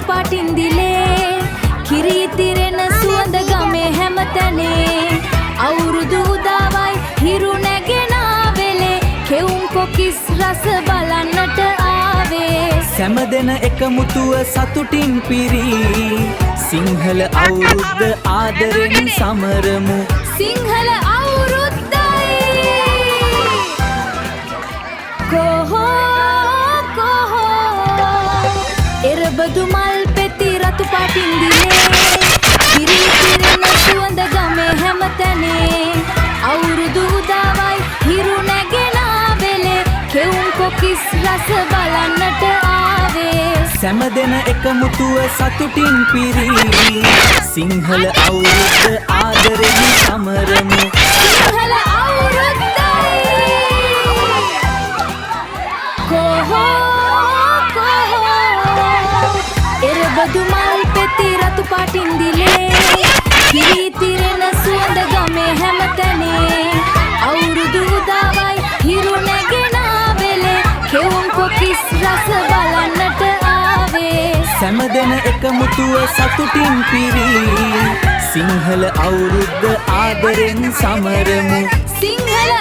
පාටින් දිලේ කිරි තිරෙන සුවඳ ගමේ හැමතැනේ අවුරුදු උදාවයි හිරු නැගෙන වෙලේ කෙවුම් කොකිස් රස බලන්නට ආවේ සැමදෙන එකමුතුව සතුටින් පිරි සිංහල අවුරුද්ද ආදරෙන් සමරමු සිංහල අවුරුද්දයි කොහො එරබදු මල් පෙති රතු පාටින් දිලේ කිරි තිරෙන සුවඳ ගමේ හැමතැනේ අවුරුදු උදාවයි හිරු නැගෙන වෙලේ කෙවුම් කොකිස් රස බලන්නට ආවේ සැමදෙන එකමුතුව සතුටින් පිරි සිංහල අවුරුද්ද ආදරෙන් සමරමු සිංහල අවුරුද්දයි කොහො එරබදු මල් පෙති රතු පාටින් දිලේ කිරි තිරෙන සුවඳ ගමේ හැමතැනේ අවුරුදු උදාවයි හිරු නැගෙන වෙලේ කෙවුම් කොකිස් රස බලන්නට ආවේ සැමදෙන එකමුතුව සතුටින් පිරි සිංහල අවුරුද්ද ආදරෙන් සමරමු සිංහල